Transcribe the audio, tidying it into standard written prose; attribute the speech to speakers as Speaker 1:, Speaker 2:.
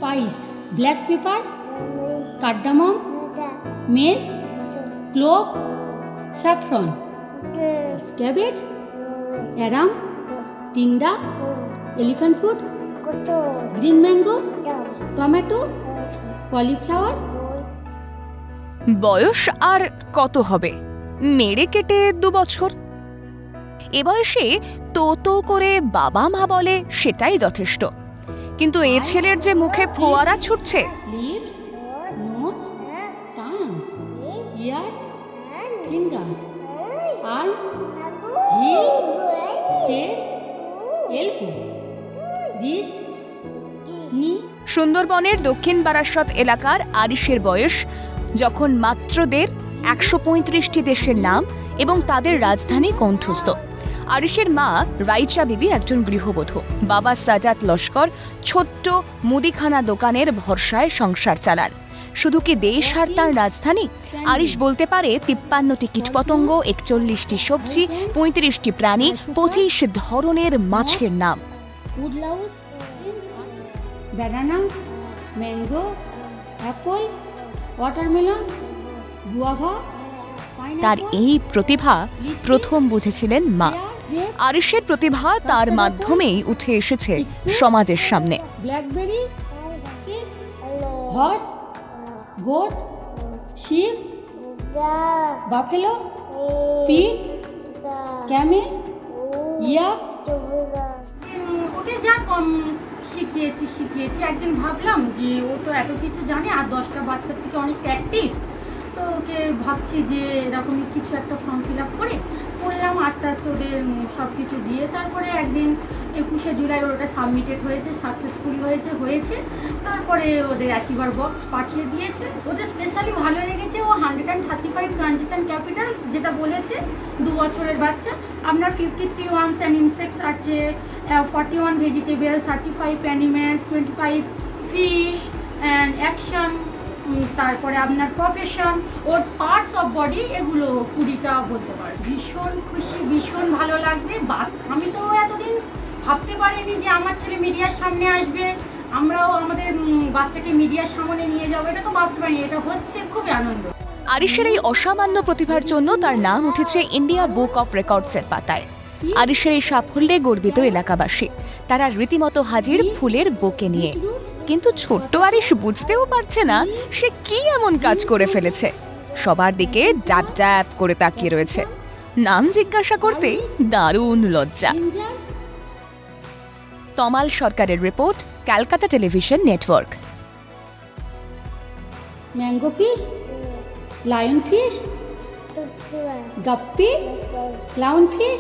Speaker 1: spice, black pepper, cardamom, mace, clove, saffron, cabbage, aram, tinda, elephant foot, green mango, tomato, cauliflower.
Speaker 2: বয়স আর কত হবে? মেরে কেটে 2 বছর। এ বয়সে তো তো করে বাবা মা বলে সেটাই যথেষ্ট। কিন্তু এই ছেলের যে মুখে ফোয়ারা ছুটছে।
Speaker 1: Lips, nose, tongue, ear, fingers, arm, heel, chest, elbow, wrist, knee.
Speaker 2: সুন্দরবনের দক্ষিণ বারাসত এলাকার আরিশের বয়স যখন মাত্র 135টি দেশের নাম এবং তাদের রাজধানী কণ্ঠস্থ। আরিশের মা রাইচা বিবি একজন গৃহবধূ, বাবা সাজাত লস্কর ছোট্ট মুদিখানা দোকানের ভরসায় সংসার চালান। শুধু কি দেশ আর তার রাজধানী? আরিশ বলতে পারে 53টি কীটপতঙ্গ, 41টি সবজি, 35টি প্রাণী, 25 ধরনের মাছের নাম।
Speaker 1: Woodlouse, banana, mango, apple, watermelon, guava,
Speaker 2: তার
Speaker 1: pineapple,
Speaker 2: এই প্রতিভা প্রথম বুঝেছিলেন মা। আরিশের প্রতিভা তার মাধ্যমেই উঠে এসেছে সমাজের সামনে।
Speaker 1: blackberry, horse, goat, sheep, buffalo, pig, camel, yak. ওকে যা কম শিখিয়েছি একদিন ভাবলাম যে ও তো এত কিছু জানে আর 10টা বাচ্চার থেকে অনেক অ্যাক্টিভ, তো ওকে ভাবছি যে এরকমই কিছু একটা ফর্ম ফিল আপ করলাম। আস্তে আস্তে ওদের সব কিছু দিয়ে তারপরে একদিন 21শে জুলাই ওটা সাবমিটেড হয়েছে, সাকসেসফুলি হয়েছে। তারপরে ওদের অ্যাচিভার বক্স পাঠিয়ে দিয়েছে। ওদের স্পেশালি ভালো লেগেছে ও 135 কান্ট্রিজ অ্যান্ড ক্যাপিটালস যেটা বলেছে, 2 বছরের বাচ্চা। আপনার 53 ওয়ার্মস অ্যান্ড ইনসেক্টস আছে, 41 vegetables, 35 animals, 25 fish and action, তারপরে আপনার profession, or parts of body, এগুলো 20টা বলতে পারে। ভীষণ খুশি, ভীষণ ভালো লাগবে। আমি তো এতদিন ভাবতে পারিনি যে আমার ছেলে মিডিয়ার সামনে আসবে, আমরাও আমাদের বাচ্চাকে মিডিয়ার সামনে নিয়ে যাবো, এটা তো ভাবতে পারিনি। এটা হচ্ছে খুবই আনন্দ।
Speaker 2: আরিশের এই অসামান্য প্রতিভার জন্য তার নাম উঠেছে ইন্ডিয়া বুক অফ রেকর্ডসের পাতায়। আরিশের এই সাফল্যে গর্বিত এলাকাবাসী। তারা রীতিমতো হাজির ফুলের বোকে নিয়ে। কিন্তু ছোট্ট আরিশ বুঝতেও পারছে না সে কি এমন কাজ করে ফেলেছে। সবার দিকে ড্যাব ড্যাব করে তাকিয়ে রয়েছে। নাম জিজ্ঞাসা করতেই দারুণ লজ্জা। তমাল সরকারের report, Calcutta television network.
Speaker 1: Mango fish, lion fish, guppy, clown fish.